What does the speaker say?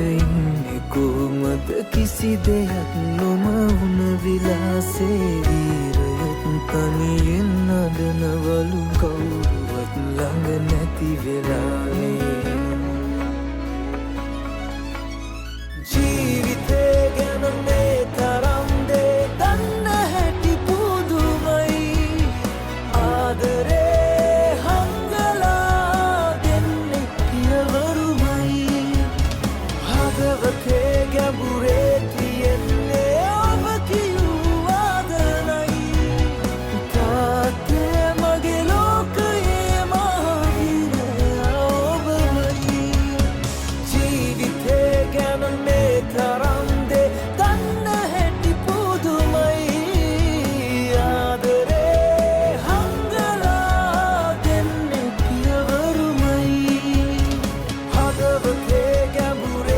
ඉන්නේ කොහොමද කිසි දෙයක් නොමවුන විලාසේ වීරයොත් තනියෙන් අඬනවලු කවුරුවත් ළඟ නැති වෙලානේ ජීවිතේ ගැන මේ තරම් දේ දන්න හැටි පුදුමයි ආදරේ හංගලා දෙන්නේ පියවරුමයි හදවතේ